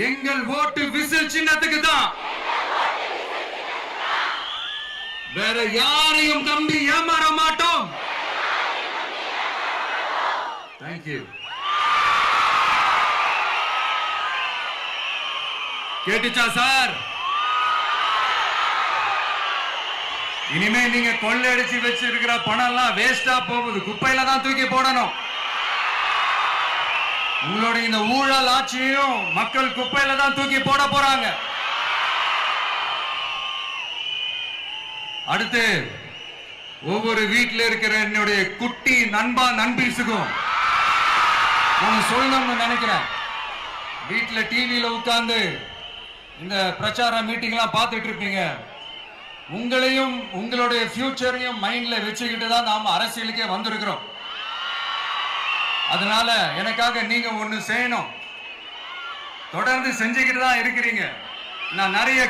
எங்கள் ஓட்டு விசில் சின்னத்துக்கு தான். வேற யாரையும் நம்பி ஏமாற மாட்டோம். தேங்க்யூ. கேட்டுச்சா சார்? இனிமே நீங்க கொள்ளையடிச்சு வச்சிருக்கிற பணம் எல்லாம் வேஸ்டா போகுது, குப்பையில தான் தூக்கி போடணும். உங்களுடைய இந்த ஊழல் ஆட்சியும் மக்கள் குப்பையில தான் தூக்கி போட போறாங்க. அடுத்து ஒவ்வொரு வீட்டில் இருக்கிற என்னுடைய குட்டி நண்பா நண்பீஸுக்கும் நான் சொல்லணும்னு நினைக்கிறேன். வீட்டில் டிவியில உட்கார்ந்து இந்த பிரச்சார மீட்டிங் எல்லாம் பார்த்துட்டு இருப்பீங்க. உங்களையும் உங்களுடைய ஃபியூச்சரையும் மைண்ட்ல வச்சுக்கிட்டு தான் நாம அரசியலுக்கே வந்திருக்கிறோம். அதனால எனக்காக நீங்க ஒண்ணு செய்யணும். தொடர்ந்து செஞ்சுக்கிட்டு தான் இருக்கிறீங்க. நான் நிறைய